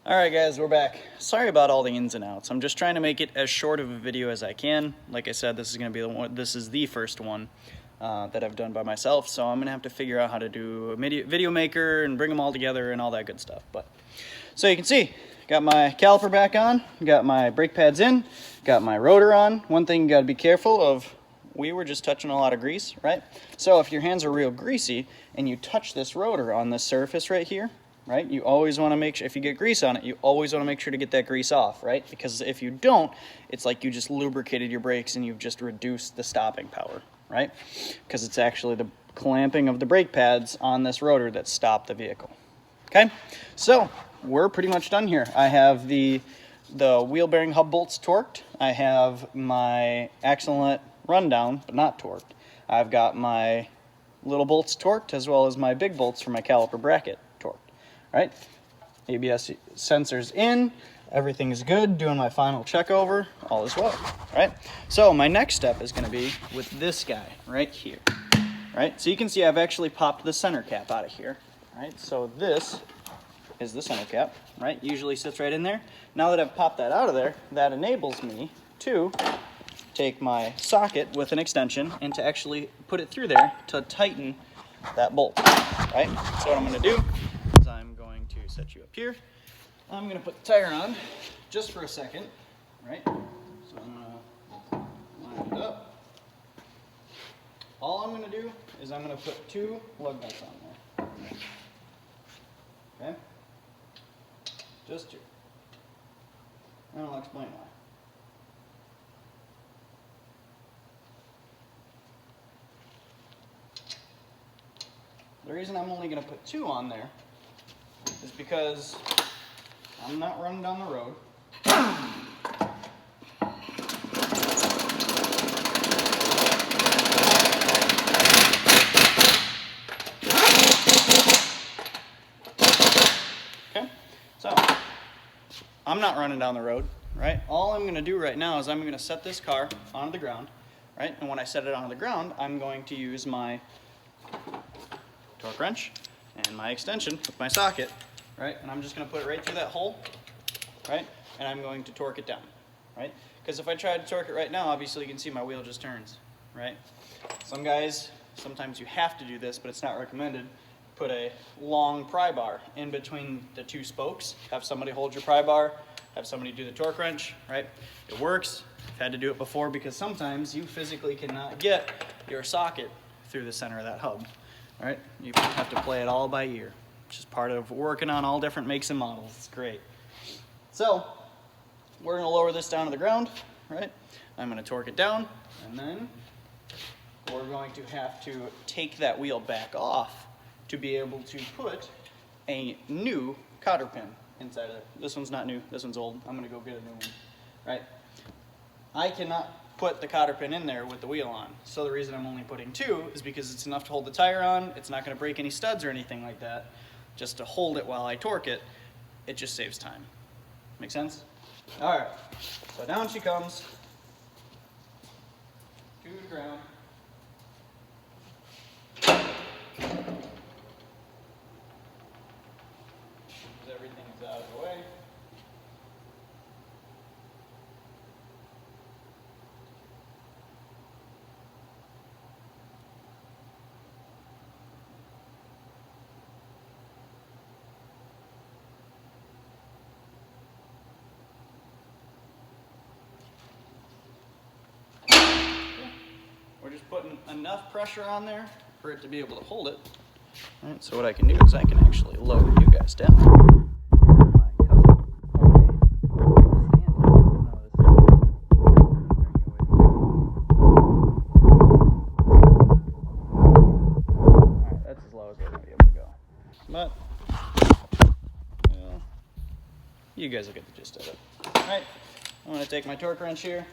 Alright guys, we're back. Sorry about all the ins and outs. I'm just trying to make it as short of a video as I can. Like I said, this is going to be the first one that I've done by myself, so I'm going to have to figure out how to do a video maker and bring them all together and all that good stuff. But so you can see, got my caliper back on, got my brake pads in, got my rotor on. One thing you got to be careful of, we were just touching a lot of grease, right? So if your hands are real greasy and you touch this rotor on this surface right here, right, you always want to make sure, if you get grease on it, you always want to make sure to get that grease off, right? Because if you don't, it's like you just lubricated your brakes and you've just reduced the stopping power, right? Because it's actually the clamping of the brake pads on this rotor that stop the vehicle. Okay, so we're pretty much done here. I have the wheel bearing hub bolts torqued. I have my axle nut run down, but not torqued. I've got my little bolts torqued as well as my big bolts for my caliper bracket torqued. Right, ABS sensors in, everything is good, doing my final check over, all is well, right? So my next step is going to be with this guy right here, right? So you can see I've actually popped the center cap out of here, right? So this is the center cap, right? Usually sits right in there. Now that I've popped that out of there, that enables me to take my socket with an extension and to actually put it through there to tighten that bolt, right? So what I'm going to do, I'm going to set you up here. I'm going to put the tire on just for a second, right? So I'm going to line it up. All I'm going to do is I'm going to put 2 lug nuts on there. Okay? Just 2. And I'll explain why. The reason I'm only going to put 2 on there is because I'm not running down the road. Okay, so I'm not running down the road, right? All I'm going to do right now is I'm going to set this car onto the ground, right? And when I set it onto the ground, I'm going to use my torque wrench and my extension with my socket, right? And I'm just going to put it right through that hole, right? And I'm going to torque it down, right? Because if I try to torque it right now, obviously you can see my wheel just turns, right? Some guys, sometimes you have to do this, but it's not recommended. Put a long pry bar in between the 2 spokes. Have somebody hold your pry bar, have somebody do the torque wrench, right? It works. I've had to do it before because sometimes you physically cannot get your socket through the center of that hub. Right? You have to play it all by ear, which is part of working on all different makes and models. It's great. So we're going to lower this down to the ground, right? I'm going to torque it down, and then we're going to have to take that wheel back off to be able to put a new cotter pin inside of it. This one's not new. This one's old. I'm going to go get a new one, right? I cannot put the cotter pin in there with the wheel on. So the reason I'm only putting 2 is because it's enough to hold the tire on. It's not going to break any studs or anything like that. Just to hold it while I torque it, it just saves time. Make sense? All right, so down she comes to the ground. Everything's out of the way. We're just putting enough pressure on there for it to be able to hold it. All right, so what I can do is I can actually lower you guys down. Alright, that's as low as we're going to be able to go. But, well, you guys will get the gist of it. Alright, I'm going to take my torque wrench here.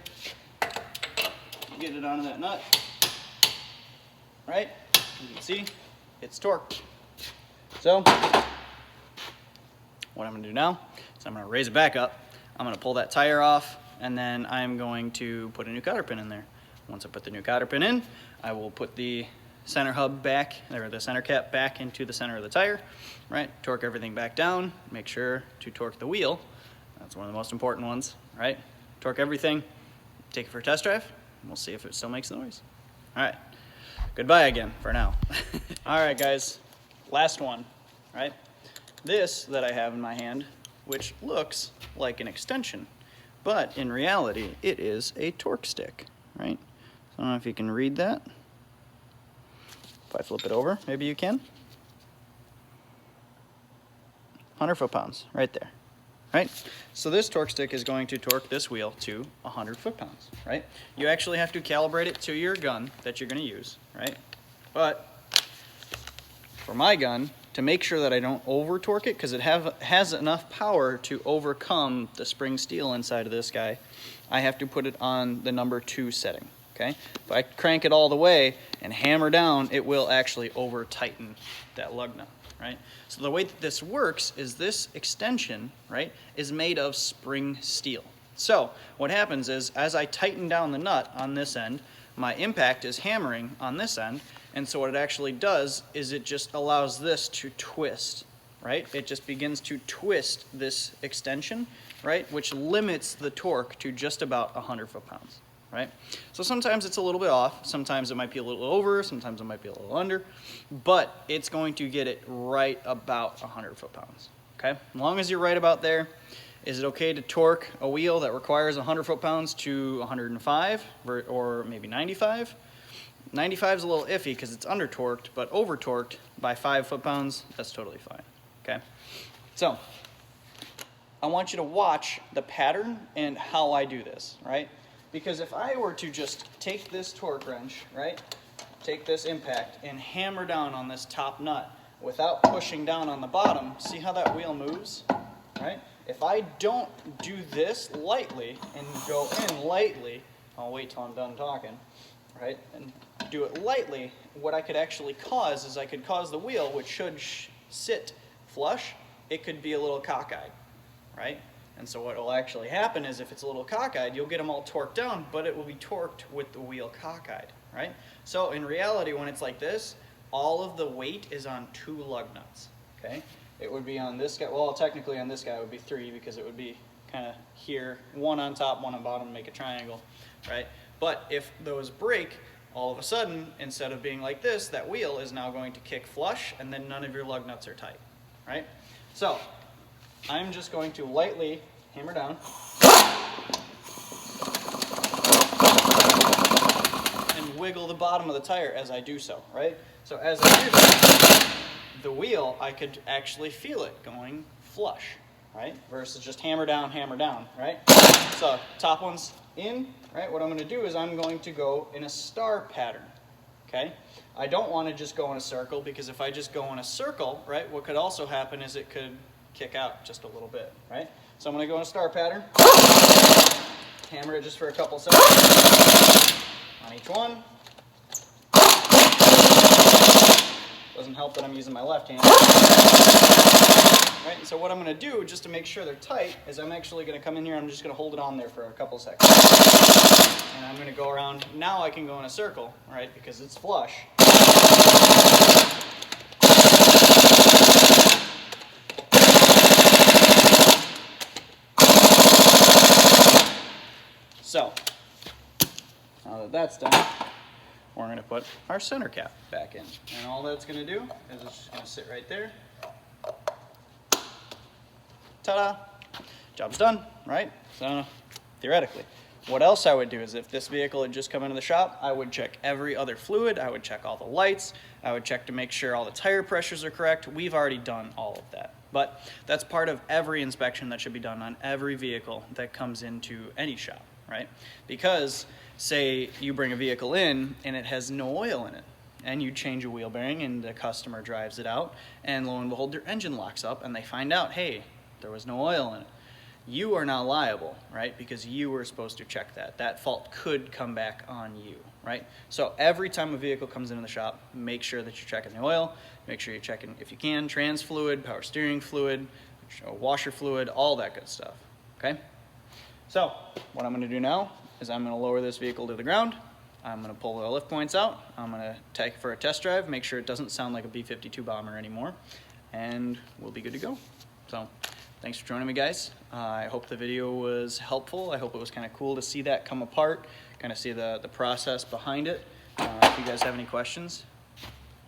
Get it onto that nut, right? You can see it's torqued. So what I'm going to do now is I'm going to raise it back up. I'm going to pull that tire off, and then I'm going to put a new cotter pin in there. Once I put the new cotter pin in, I will put the center hub back, or the center cap back into the center of the tire, right? Torque everything back down. Make sure to torque the wheel. That's one of the most important ones, right? Torque everything, take it for a test drive, and we'll see if it still makes noise. All right, goodbye again for now. All right, guys, last one, right? This that I have in my hand, which looks like an extension, but in reality, it is a torque stick, right? So I don't know if you can read that. If I flip it over, maybe you can. 100 foot-pounds, right there, right? So this torque stick is going to torque this wheel to 100 foot-pounds, right? You actually have to calibrate it to your gun that you're gonna use, right? But for my gun, to make sure that I don't over torque it, because it has enough power to overcome the spring steel inside of this guy, I have to put it on the number 2 setting, okay? If I crank it all the way and hammer down, it will actually over tighten that lug nut, right? So the way that this works is this extension, right, is made of spring steel. So what happens is, as I tighten down the nut on this end, my impact is hammering on this end, and so what it actually does is it just allows this to twist, right? It just begins to twist this extension, right? Which limits the torque to just about 100 foot-pounds, right? So sometimes it's a little bit off, sometimes it might be a little over, sometimes it might be a little under, but it's going to get it right about 100 foot-pounds, okay? As long as you're right about there. Is it okay to torque a wheel that requires 100 foot-pounds to 105 or maybe 95? 95 is a little iffy because it's under torqued, but over torqued by 5 foot-pounds, that's totally fine, okay? So, I want you to watch the pattern and how I do this, right? Because if I were to just take this torque wrench, right, take this impact and hammer down on this top nut without pushing down on the bottom, see how that wheel moves, right? If I don't do this lightly and go in lightly, I'll wait till I'm done talking, right, and do it lightly, what I could actually cause is I could cause the wheel, which should sit flush, it could be a little cockeyed, right? And so what will actually happen is if it's a little cockeyed, you'll get them all torqued down, but it will be torqued with the wheel cockeyed, right? So in reality, when it's like this, all of the weight is on 2 lug nuts, okay? It would be on this guy, well, technically on this guy it would be 3 because it would be kind of here, 1 on top, 1 on bottom, make a triangle, right? But if those break, all of a sudden, instead of being like this, that wheel is now going to kick flush, and then none of your lug nuts are tight, right? So, I'm just going to lightly hammer down and wiggle the bottom of the tire as I do so, right? So as I do that, the wheel, I could actually feel it going flush, right? Versus just hammer down, right? So top one's in, right? What I'm going to do is I'm going to go in a star pattern, okay? I don't want to just go in a circle, because if I just go in a circle, right, what could also happen is it could kick out just a little bit, right? So I'm going to go in a star pattern, hammer it just for a couple seconds on each one. Doesn't help that I'm using my left hand. Right, and so what I'm going to do, just to make sure they're tight, is I'm actually going to come in here and I'm just going to hold it on there for a couple seconds. And I'm going to go around. Now I can go in a circle, right, because it's flush. So, now that that's done, we're going to put our center cap back in. And all that's going to do is it's just going to sit right there. Ta-da! Job's done, right? So, theoretically. What else I would do is if this vehicle had just come into the shop, I would check every other fluid, I would check all the lights, I would check to make sure all the tire pressures are correct. We've already done all of that. But that's part of every inspection that should be done on every vehicle that comes into any shop, right? Because, say you bring a vehicle in and it has no oil in it, and you change a wheel bearing and the customer drives it out, and lo and behold, their engine locks up and they find out, hey, there was no oil in it. You are not liable, right? Because you were supposed to check that. That fault could come back on you, right? So every time a vehicle comes into the shop, make sure that you're checking the oil. Make sure you're checking, if you can, trans fluid, power steering fluid, washer fluid, all that good stuff, okay? So what I'm going to do now is I'm going to lower this vehicle to the ground. I'm gonna pull the lift points out. I'm gonna take it for a test drive, make sure it doesn't sound like a B-52 bomber anymore, and we'll be good to go. So thanks for joining me, guys. I hope the video was helpful. I hope it was kind of cool to see that come apart, kind of see the process behind it. If you guys have any questions,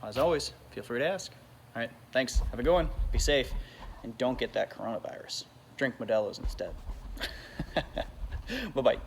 as always, feel free to ask. All right, thanks. Have a good one. Be safe, and don't get that coronavirus. Drink Modelo's instead. Bye-bye.